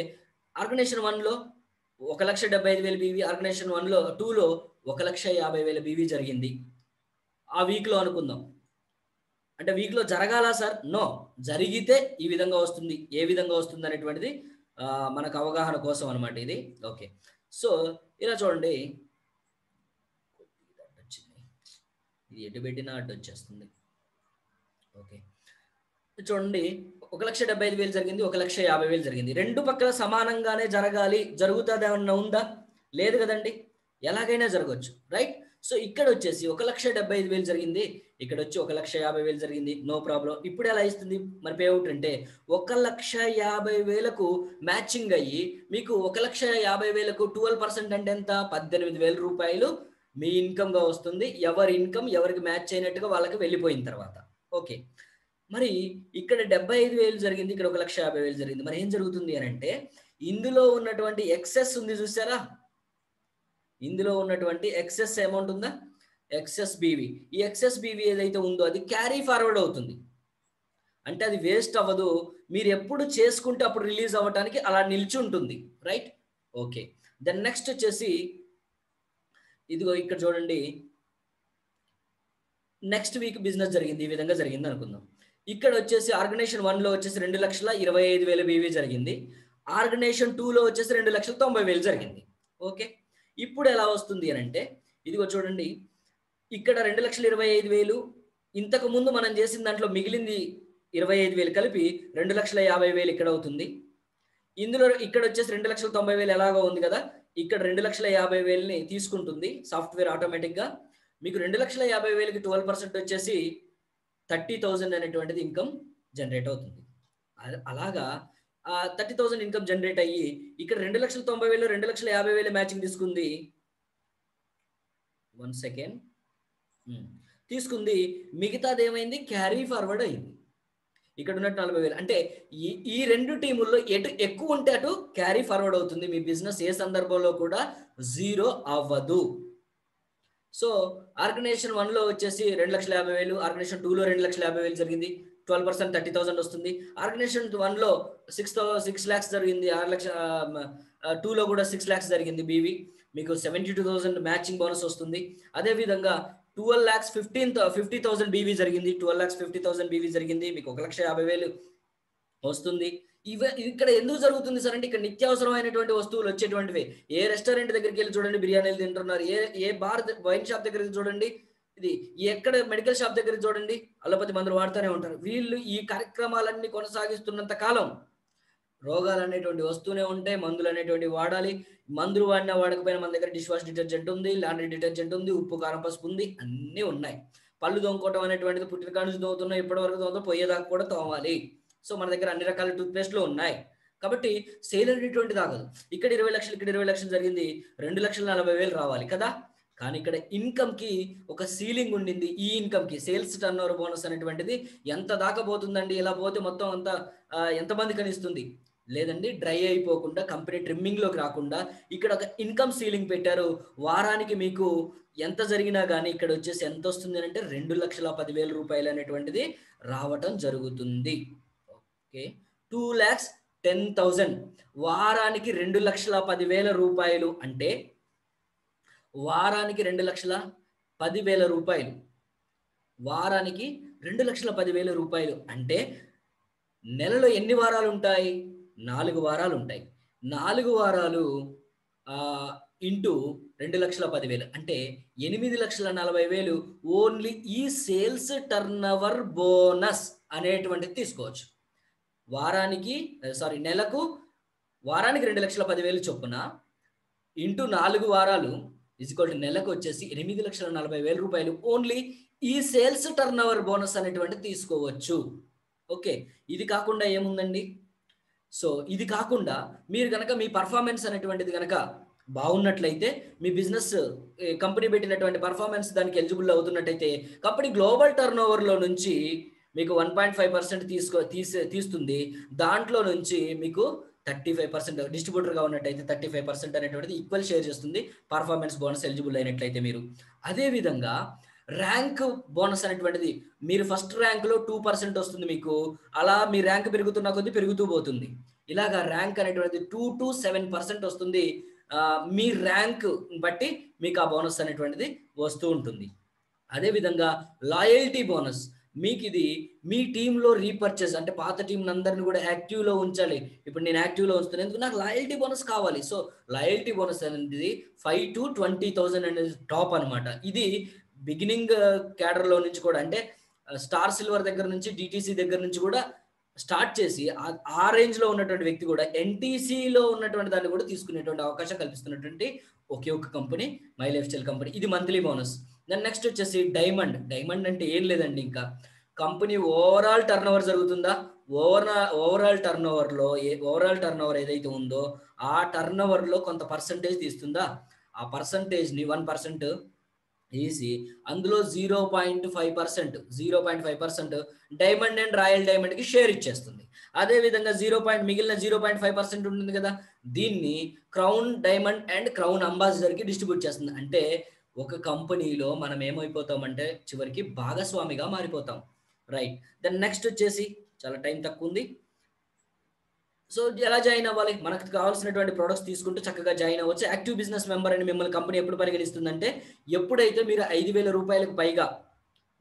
ఆర్గనైజేషన్ 1లో 1,75,000 బీవీ, ఆర్గనైజేషన్ 2లో 1,50,000 బీవీ జరిగింది ఆ వీక్లో అనుకుందాం. అంటే వీక్లో జరగాల సార్? నో, జరిగితే ఈ విధంగా వస్తుంది. ఏ విధంగా వస్తుంది అనేటువంటిది మనకు అవగాహన కోసం అనమాట ఇది. ఓకే, సో ఇలా చూడండి, ఇది ఎటు పెట్టినా అడ్డు వచ్చేస్తుంది. ఓకే, చూడండి, 1,75,000 జరిగింది, 1,50,000 జరిగింది. రెండు పక్కల సమానంగానే జరగాలి, జరుగుతుంది ఏమన్నా ఉందా? లేదు కదండి, ఎలాగైనా జరగవచ్చు. రైట్. సో ఇక్కడ వచ్చేసి 1,75,000 జరిగింది, ఇక్కడ వచ్చి 1,50,000 జరిగింది, నో ప్రాబ్లం. ఇప్పుడు ఎలా ఇస్తుంది మరి పేఅవుట్ అంటే? 1,50,000కు మ్యాచింగ్ అయ్యి మీకు 1,50,000కు 12% అంటే ఎంత? 18,000 రూపాయలు మీ ఇన్కమ్గా వస్తుంది. ఎవరి ఇన్కమ్ ఎవరికి మ్యాచ్ అయినట్టుగా వాళ్ళకి వెళ్ళిపోయిన తర్వాత. ఓకే, మరి ఇక్కడ 75,000 జరిగింది, ఇక్కడ 1,50,000 జరిగింది. మరి ఏం జరుగుతుంది అని అంటే, ఇందులో ఉన్నటువంటి ఎక్సెస్ ఉంది చూసారా, ఇందులో ఉన్నటువంటి ఎక్సెస్ అమౌంట్ ఉందా, ఎక్సెస్ బీవీ. ఈ ఎక్సెస్ బీవీ ఏదైతే ఉందో అది క్యారీ ఫార్వర్డ్ అవుతుంది, అంటే అది వేస్ట్ అవ్వదు. మీరు ఎప్పుడు చేసుకుంటే అప్పుడు రిలీజ్ అవ్వడానికి అలా నిలిచి ఉంటుంది. రైట్. ఓకే, దెన్ నెక్స్ట్ వచ్చేసి ఇదిగో ఇక్కడ చూడండి, నెక్స్ట్ వీక్ బిజినెస్ జరిగింది, ఈ విధంగా జరిగింది అనుకుందాం. ఇక్కడ వచ్చేసి ఆర్గనైజేషన్ 1లో వచ్చేసి 2,25,000 బీవీ జరిగింది, ఆర్గనైజేషన్ 2లో వచ్చేసి 2,90,000 జరిగింది. ఓకే, ఇప్పుడు ఎలా వస్తుంది అని అంటే, ఇదిగో చూడండి, ఇక్కడ 2,25,000, ఇంతకు ముందు మనం చేసిన దాంట్లో మిగిలింది 25,000 కలిపి 2,50,000 ఇక్కడ అవుతుంది. ఇందులో ఇక్కడ వచ్చేసి 2,90,000 ఎలాగో ఉంది కదా, ఇక్కడ 2,50,000ని తీసుకుంటుంది సాఫ్ట్వేర్ ఆటోమేటిక్గా. మీకు 2,50,000కి 12% వచ్చేసి 30,000 అనేటువంటిది ఇన్కమ్ జనరేట్ అవుతుంది. అలాగా 30,000 ఇన్కమ్ జనరేట్ అయ్యి ఇక్కడ 2,90,000 2,50,000 మ్యాచింగ్ తీసుకుంది. 1 సెకండ్ తీసుకుంది, మిగతాది ఏమైంది? క్యారీ ఫార్వర్డ్ అయింది. ఇక్కడ ఉన్న 40,000 అంటే ఈ రెండు టీముల్లో ఎటు ఎక్కువ ఉంటే అటు క్యారీ ఫార్వర్డ్ అవుతుంది. మీ బిజినెస్ ఏ సందర్భంలో కూడా జీరో అవ్వదు. సో ఆర్గనైజేషన్ 1లో వచ్చేసి 2,50,000, ఆర్గనైజేషన్ 2లో 2,50,000 జరిగింది, 12% 30,000 వస్తుంది. ఆర్గనైజేషన్ 1లో 6 lakhs జరిగింది, 2లో కూడా 6 lakhs జరిగింది బీవీ, మీకు 72,000 మ్యాచింగ్ బోనస్ వస్తుంది. అదేవిధంగా 12,50,000 బీవీ జరిగింది, 12,50,000 బీవీ జరిగింది, మీకు 1,50,000 వస్తుంది. ఇక్కడ ఎందుకు జరుగుతుంది సార్ అంటే ఇక్కడ నిత్యావసరమైనటువంటి వస్తువులు వచ్చేటువంటివి. ఏ రెస్టారెంట్ దగ్గరికి వెళ్ళి చూడండి బిర్యానీలు తింటున్నారు. ఏ వైన్ షాప్ దగ్గరికి చూడండి, ఇది ఎక్కడ మెడికల్ షాప్ దగ్గరికి చూడండి అలోపతి మందులు వాడుతూనే ఉంటారు. వీళ్ళు ఈ కార్యక్రమాలన్నీ కొనసాగిస్తున్నంత కాలం రోగాలు అనేటువంటి వస్తూనే ఉంటాయి. మందులు అనేటువంటివి వాడాలి. మందులు వాడినా వాడకపోయినా మన దగ్గర డిష్ వాష్ డిటర్జెంట్ ఉంది, లాండ్రీ డిటర్జెంట్ ఉంది, ఉప్పు కారం పసుపు ఉంది, అన్నీ ఉన్నాయి. పళ్ళు తోముకోవటం అనేటువంటిది పుట్టిన కాడ నుంచి తోముతున్నాం, ఇప్పటి వరకు తోముతాం, పోయేదాకా కూడా తోమాలి. సో మన దగ్గర అన్ని రకాల టూత్ పేస్ట్లు ఉన్నాయి. కాబట్టి సేల్ అనేటువంటిది ఆగదు. ఇక్కడ 20 లక్షలు, ఇక్కడ 20 లక్షలు జరిగింది, 2,40,000 రావాలి కదా. కానీ ఇక్కడ ఇన్కమ్ కి ఒక సీలింగ్ ఉండింది. ఈ ఇన్కమ్ కి సేల్స్ టర్న్ ఓవర్ బోనస్ అనేటువంటిది ఎంత దాకా పోతుందండి, ఇలా పోతే మొత్తం అంతా ఎంతమంది కనిస్తుంది లేదండి. డ్రై అయిపోకుండా కంపెనీ ట్రిమ్మింగ్ లోకి రాకుండా ఇక్కడ ఒక ఇన్కమ్ సీలింగ్ పెట్టారు. వారానికి మీకు ఎంత జరిగినా కానీ ఇక్కడ వచ్చేసి ఎంత వస్తుంది అంటే 2,10,000 రూపాయలు అనేటువంటిది రావటం జరుగుతుంది. ఓకే, 2,10,000 వారానికి 2,10,000 రూపాయలు అంటే వారానికి 2,10,000 రూపాయలు, వారానికి 2,10,000 రూపాయలు అంటే నెలలో ఎన్ని వారాలు ఉంటాయి? 4 వారాలు ఉంటాయి. 4 వారాలు ఇంటూ 2,10,000 అంటే 8,40,000 ఓన్లీ ఈ సేల్స్ టర్న్ ఓవర్ బోనస్ అనేటువంటిది తీసుకోవచ్చు. నెలకు వారానికి 2,10,000 చొప్పున ఇంటూ 4 వారాలు ఈక్వల్ టు నెలకు వచ్చేసి 8,40,000 రూపాయలు ఓన్లీ ఈ సేల్స్ టర్న్ ఓవర్ బోనస్ అనేటువంటిది తీసుకోవచ్చు. ఓకే, ఇది కాకుండా ఏముందండి? సో ఇది కాకుండా మీరు కనుక మీ పర్ఫార్మెన్స్ అనేటువంటిది కనుక బాగున్నట్లయితే, మీ బిజినెస్ కంపెనీ పెట్టినటువంటి పర్ఫార్మెన్స్ దానికి ఎలిజిబుల్ అవుతున్నట్టయితే, కంపెనీ గ్లోబల్ టర్న్ ఓవర్లో నుంచి మీకు 1.5% తీస్తుంది. దాంట్లో నుంచి మీకు 35% డిస్ట్రిబ్యూటర్గా ఉన్నట్టయితే 35% అనేటువంటిది ఈక్వల్ షేర్ చేస్తుంది పర్ఫార్మెన్స్ బోనస్ ఎలిజిబుల్ అయినట్లయితే మీరు. అదేవిధంగా ర్యాంక్ బోనస్ అనేటువంటిది మీరు ఫస్ట్ ర్యాంక్లో 2% వస్తుంది మీకు. అలా మీ ర్యాంక్ పెరుగుతున్న కొద్దీ పెరుగుతూ పోతుంది. ఇలాగా ర్యాంక్ అనేటువంటిది 2 to 7% వస్తుంది. మీ ర్యాంక్ బట్టి మీకు ఆ బోనస్ అనేటువంటిది వస్తూ ఉంటుంది. అదేవిధంగా లాయల్టీ బోనస్, మీకు ఇది మీ టీంలో రీపర్చేస్ అంటే పాత టీం అందరిని కూడా యాక్టివ్లో ఉంచాలి. ఇప్పుడు నేను యాక్టివ్లో ఉంచుతాను, ఎందుకు నాకు లాయల్టీ బోనస్ కావాలి. సో లాయల్టీ బోనస్ అనేది 5 to 20,000 అనేది టాప్ అనమాట. ఇది బిగినింగ్ క్యాడర్లో నుంచి కూడా అంటే స్టార్ సిల్వర్ దగ్గర నుంచి డిటిసి దగ్గర నుంచి కూడా స్టార్ట్ చేసి ఆ రేంజ్లో ఉన్నటువంటి వ్యక్తి కూడా ఎన్టీసీలో ఉన్నటువంటి దాన్ని కూడా తీసుకునేటువంటి అవకాశం కల్పిస్తున్నటువంటి ఒకే ఒక company my lifestyle company. ఇది మంత్లీ బోనస్. దాని నెక్స్ట్ వచ్చేసి డైమండ్ అంటే ఏం లేదండి, ఇంకా కంపెనీ ఓవరాల్ టర్న్ ఓవర్ జరుగుతుందా, ఓవరాల్ టర్న్ ఓవర్ ఏదైతే ఉందో ఆ టర్న్ ఓవర్లో కొంత పర్సంటేజ్ తీస్తుందా, ఆ పర్సంటేజ్ని 1% ఈజీ, అందులో 0.5% డైమండ్ అండ్ రాయల్ డైమండ్కి షేర్ ఇచ్చేస్తుంది. అదేవిధంగా మిగిలిన 0.5% ఉంటుంది కదా, దీన్ని క్రౌన్ డైమండ్ అండ్ క్రౌన్ అంబాసిడర్కి డిస్ట్రిబ్యూట్ చేస్తుంది. అంటే ఒక కంపెనీలో మనం ఏమైపోతామంటే చివరికి భాగస్వామిగా మారిపోతాం. రైట్. దెన్ నెక్స్ట్ వచ్చేసి చాలా టైం తక్కువ ఉంది. సో ఎలా జాయిన్ అవ్వాలి? మనకు కావాల్సినటువంటి ప్రొడక్ట్స్ తీసుకుంటూ చక్కగా జాయిన్ అవ్వచ్చు. యాక్టివ్ బిజినెస్ మెంబర్ అని మిమ్మల్ని కంపెనీ ఎప్పుడు పరిగణిస్తుందంటే, ఎప్పుడైతే మీరు 5,000 రూపాయలకు పైగా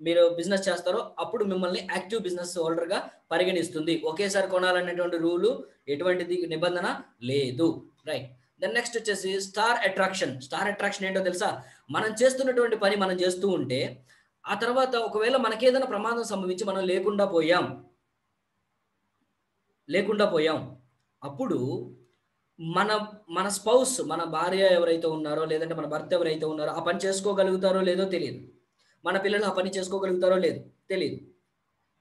మీరు బిజినెస్ చేస్తారో అప్పుడు మిమ్మల్ని యాక్టివ్ బిజినెస్ హోల్డర్గా పరిగణిస్తుంది. ఒకేసారి కొనాలనేటువంటి రూలు ఎటువంటిది నిబంధన లేదు. రైట్. దెన్ నెక్స్ట్ వచ్చేసి స్టార్ అట్రాక్షన్ ఏంటో తెలుసా? మనం చేస్తున్నటువంటి పని మనం చేస్తూ ఉంటే ఆ తర్వాత ఒకవేళ మనకేదైనా ప్రమాదం సంభవించి మనం లేకుండా పోయాం అప్పుడు మన స్పౌస్, మన భార్య ఎవరైతే ఉన్నారో లేదంటే మన భర్త ఎవరైతే ఉన్నారో ఆ పని చేసుకోగలుగుతారో లేదో తెలియదు. మన పిల్లలు ఆ పని చేసుకోగలుగుతారో లేదో తెలియదు.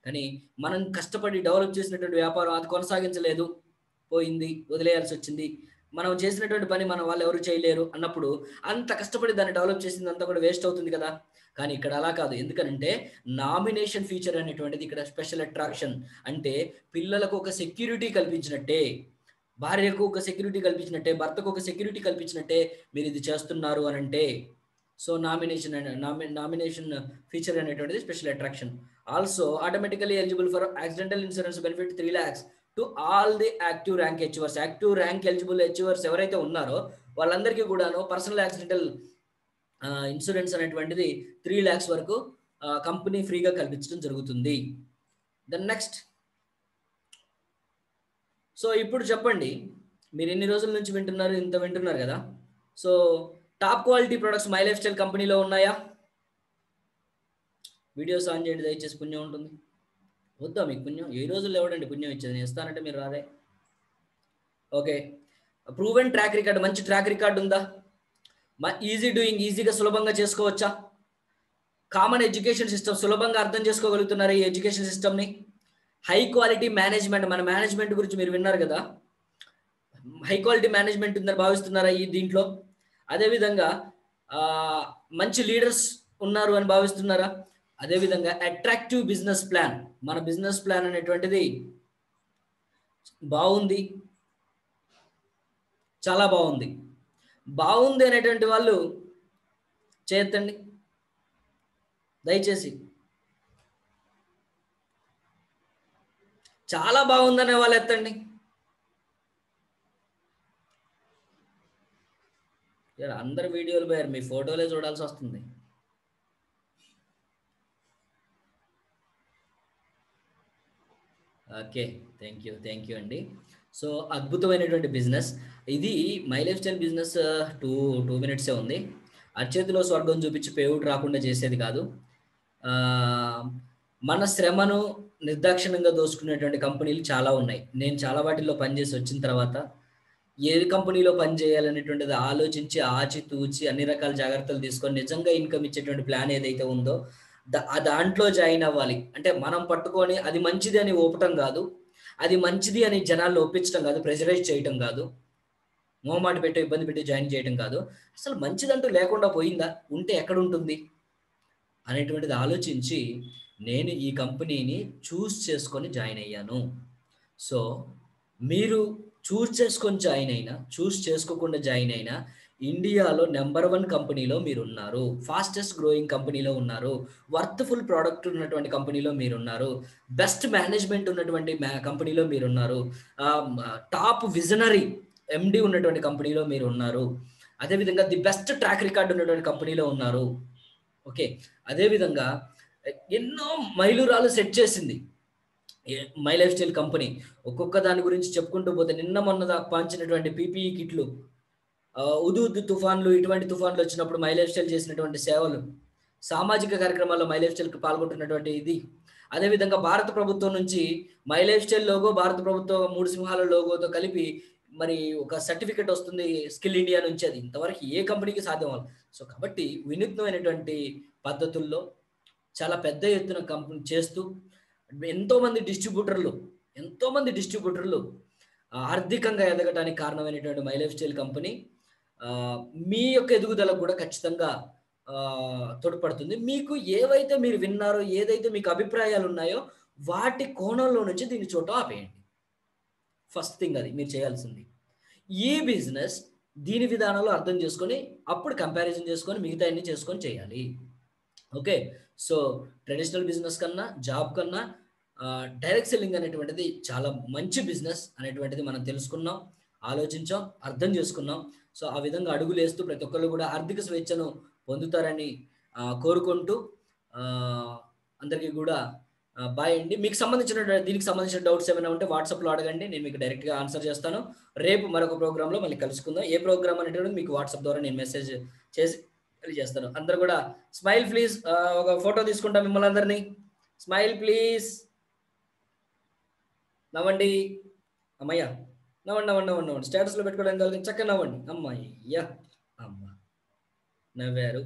కానీ మనం కష్టపడి డెవలప్ చేసినటువంటి వ్యాపారం అది కొనసాగించలేదు, పోయింది, వదిలేయాల్సి వచ్చింది, మనం చేసినటువంటి పని మన వాళ్ళు ఎవరు చేయలేరు అన్నప్పుడు అంత కష్టపడి దాన్ని డెవలప్ చేసింది అంతా కూడా వేస్ట్ అవుతుంది కదా. కానీ ఇక్కడ అలా కాదు. ఎందుకంటే నామినేషన్ ఫీచర్ అనేటువంటిది ఇక్కడ స్పెషల్ అట్రాక్షన్. అంటే పిల్లలకు ఒక సెక్యూరిటీ కల్పించినట్టే, భార్యకు ఒక సెక్యూరిటీ కల్పించినట్టే, భర్తకు ఒక సెక్యూరిటీ కల్పించినట్టే మీరు ఇది చేస్తున్నారు అని అంటే. సో నామినేషన్ ఫీచర్ అనేటువంటిది special attraction. Also automatically eligible for accidental insurance benefit 3 lakhs to all the active rank achievers. Active rank eligible achievers ఎవరైతే ఉన్నారో వాళ్ళందరికీ కూడాను పర్సనల్ యాక్సిడెంటల్ ఇన్సూరెన్స్ అనేటువంటిది 3 lakhs వరకు కంపెనీ ఫ్రీగా కల్పించడం జరుగుతుంది. దెన్ నెక్స్ట్ సో ఇప్పుడు చెప్పండి, మీరు ఎన్ని రోజుల నుంచి వింటున్నారు, ఇంత వింటున్నారు కదా. So top quality products my life style కంపెనీలో ఉన్నాయా? వీడియోస్ ఆన్ చేయండి దయచేసి, పుణ్యం ఉంటుంది. వద్దా మీకు పుణ్యం? ఏ రోజుల్లో ఎవడండి పుణ్యం ఇచ్చేది? నేను ఇస్తానంటే మీరు రాదే. ఓకే, ప్రూవెన్ ట్రాక్ రికార్డ్, మంచి ట్రాక్ రికార్డ్ ఉందా? ఈజీ డూయింగ్, ఈజీగా సులభంగా చేసుకోవచ్చా? కామన్ ఎడ్యుకేషన్ సిస్టమ్, సులభంగా అర్థం చేసుకోగలుగుతున్నారు ఈ ఎడ్యుకేషన్ సిస్టమ్ని? హై క్వాలిటీ మేనేజ్మెంట్, మన మేనేజ్మెంట్ గురించి మీరు విన్నారు కదా, హై క్వాలిటీ మేనేజ్మెంట్ ఉందని భావిస్తున్నారా ఈ దీంట్లో? అదేవిధంగా మంచి లీడర్స్ ఉన్నారు అని భావిస్తున్నారా? అదేవిధంగా అట్రాక్టివ్ బిజినెస్ ప్లాన్, మన బిజినెస్ ప్లాన్ అనేటువంటిది బాగుంది, చాలా బాగుంది. బాగుంది అనేటువంటి వాళ్ళు చేయొద్దండి దయచేసి. చాలా బాగుందనే వాళ్ళు ఎత్తండి. అందరు వీడియోలు పోయారు, మీ ఫోటోలే చూడాల్సి వస్తుంది. ఓకే, థ్యాంక్ యూ అండి. సో అద్భుతమైనటువంటి బిజినెస్ ఇది. మై లైఫ్ స్టైల్ బిజినెస్ 2 మినిట్సే ఉంది. అరచేతిలో స్వర్గం చూపించి పేవుడు రాకుండా చేసేది కాదు. మన శ్రమను నిర్దాక్షిణ్యంగా దోసుకునేటువంటి కంపెనీలు చాలా ఉన్నాయి. నేను చాలా వాటిల్లో పనిచేసి వచ్చిన తర్వాత ఏ కంపెనీలో పని చేయాలనేటువంటిది ఆలోచించి ఆచితూచి అన్ని రకాల జాగ్రత్తలు తీసుకొని నిజంగా ఇన్కమ్ ఇచ్చేటువంటి ప్లాన్ ఏదైతే ఉందో దాంట్లో జాయిన్ అవ్వాలి. అంటే మనం పట్టుకొని అది మంచిది అని ఒప్పటం కాదు, అది మంచిది అని జనాల్లో ఒప్పించడం కాదు, ప్రెజరైజ్ చేయటం కాదు, మొహమాట పెట్టి ఇబ్బంది పెట్టి జాయిన్ చేయడం కాదు. అసలు మంచిదంటూ లేకుండా పోయిందా, ఉంటే ఎక్కడ ఉంటుంది అనేటువంటిది ఆలోచించి నేను ఈ కంపెనీని చూస్ చేసుకొని జాయిన్ అయ్యాను. సో మీరు చూస్ చేసుకొని జాయిన్ అయినా, చూస్ చేసుకోకుండా జాయిన్ అయినా ఇండియాలో నెంబర్ 1 కంపెనీలో మీరున్నారు, ఫాస్టెస్ట్ గ్రోయింగ్ కంపెనీలో ఉన్నారు, వర్త్ఫుల్ ప్రోడక్ట్ ఉన్నటువంటి కంపెనీలో మీరున్నారు, బెస్ట్ మేనేజ్మెంట్ ఉన్నటువంటి కంపెనీలో మీరున్నారు, టాప్ విజనరీ ఎండి ఉన్నటువంటి కంపెనీలో మీరు ఉన్నారు, అదేవిధంగా ది బెస్ట్ ట్రాక్ రికార్డ్ ఉన్నటువంటి కంపెనీలో ఉన్నారు. ఓకే, అదేవిధంగా ఎన్నో మైలురాలు సెట్ చేసింది మై లైఫ్ స్టైల్ కంపెనీ. ఒక్కొక్క దాని గురించి చెప్పుకుంటూ పోతే నిన్న మొన్న పంచినటువంటి పీపీఈ కిట్లు, ఉదు తుఫాన్లు, ఇటువంటి తుఫాన్లు వచ్చినప్పుడు మై లైఫ్ స్టైల్ చేసినటువంటి సేవలు, సామాజిక కార్యక్రమాల్లో మై లైఫ్ స్టైల్ పాల్గొంటున్నటువంటి ఇది. అదేవిధంగా భారత ప్రభుత్వం నుంచి మై లైఫ్ స్టైల్ లోగో, భారత ప్రభుత్వం 3 సింహాల లోగోతో కలిపి మరి ఒక సర్టిఫికెట్ వస్తుంది స్కిల్ ఇండియా నుంచి. అది ఇంతవరకు ఏ కంపెనీకి సాధ్యం అవ్వాలి. సో కాబట్టి వినూత్నమైనటువంటి పద్ధతుల్లో చాలా పెద్ద ఎత్తున కంపెనీ చేస్తూ ఎంతోమంది డిస్ట్రిబ్యూటర్లు ఆర్థికంగా ఎదగటానికి కారణమైనటువంటి మై లైఫ్ స్టైల్ కంపెనీ మీ యొక్క ఎదుగుదలకు కూడా ఖచ్చితంగా తోడ్పడుతుంది. మీకు ఏవైతే మీరు విన్నారో, ఏదైతే మీకు అభిప్రాయాలు ఉన్నాయో వాటి కోణంలో నుంచి దీన్ని చూడటం ఆపేయండి. ఫస్ట్ థింగ్ అది మీరు చేయాల్సింది. ఈ బిజినెస్ దీని విధానంలో అర్థం చేసుకొని అప్పుడు కంపారిజన్ చేసుకొని మిగతా అన్ని చేసుకొని చేయాలి. ఓకే, సో ట్రెడిషనల్ బిజినెస్ కన్నా, జాబ్ కన్నా డైరెక్ట్ సెల్లింగ్ అనేటువంటిది చాలా మంచి బిజినెస్ అనేటువంటిది మనం తెలుసుకున్నాం, ఆలోచించాం, అర్థం చేసుకున్నాం. సో ఆ విధంగా అడుగులు వేస్తూ ప్రతి ఒక్కళ్ళు కూడా ఆర్థిక స్వేచ్ఛను పొందుతారని కోరుకుంటూ అందరికీ కూడా బాయ్ అండి. మీకు దీనికి సంబంధించిన డౌట్స్ ఏమైనా ఉంటే వాట్సాప్లో అడగండి, నేను మీకు డైరెక్ట్గా ఆన్సర్ చేస్తాను. రేపు మరొక ప్రోగ్రాంలో మళ్ళీ కలుసుకుందాం. ఏ ప్రోగ్రామ్ అనేటువంటి మీకు వాట్సాప్ ద్వారా నేను మెసేజ్ చేసి చేస్తాను. అందరు కూడా స్మైల్ ప్లీజ్. ఒక ఫోటో తీసుకుంటాం మిమ్మల్ని అందరినీ. Smile please. నవ్వండి అమ్మయ్య, నవ్వండి. స్టేటస్లో పెట్టుకోవడానికి చక్కగా నవ్వండి. అమ్మాయ్యా, అమ్మ నవ్వారు.